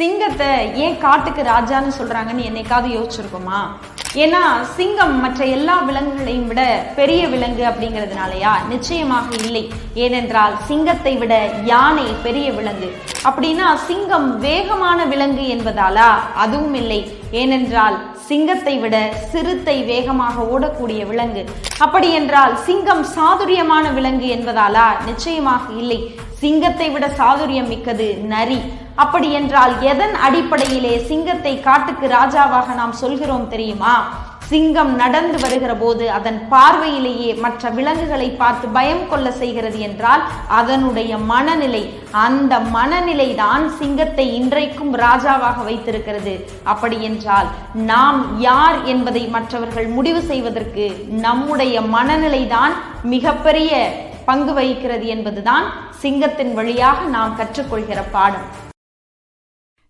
சிங்கத்தை ஏன் காட்டுக்கு ராஜான்னு சொல்றாங்கன்னு என்னைக்காவது யோசிச்சிருக்கோமா? ஏன்னா சிங்கம் மற்ற எல்லா விலங்குகளையும் விட பெரிய விலங்கு அப்படிங்கிறதுனாலயா? நிச்சயமாக இல்லை. ஏனென்றால் சிங்கத்தை விட யானை பெரிய விலங்கு. அப்படின்னா சிங்கம் வேகமான விலங்கு என்பதாலா? அதுவும் இல்லை. ஏனென்றால் சிங்கத்தை விட சிறுத்தை வேகமாக ஓடக்கூடிய விலங்கு. அப்படி என்றால் சிங்கம் சாதுரியமான விலங்கு என்பதாலா? நிச்சயமாக இல்லை. சிங்கத்தை விட சாதுரியம் மிக்கது நரி. அப்படி என்றால் எதன் அடிப்படையிலே சிங்கத்தை காட்டுக்கு ராஜாவாக நாம் சொல்கிறோம் தெரியுமா? சிங்கம் நடந்து வருகிற போது அதன் பார்வையிலேயே மற்ற விலங்குகளை பார்த்து பயம் கொள்ள செய்கிறது என்றால் அதனுடைய மனநிலை, அந்த மனநிலை தான் சிங்கத்தை இன்றைக்கும் ராஜாவாக வைத்திருக்கிறது. அப்படி என்றால் நாம் யார் என்பதை மற்றவர்கள் முடிவு செய்வதற்கு நம்முடைய மனநிலை தான் மிகப்பெரிய பங்கு வகிக்கிறது என்பதுதான் சிங்கத்தின் வழியாக நாம் கற்றுக்கொள்கிற பாடம்.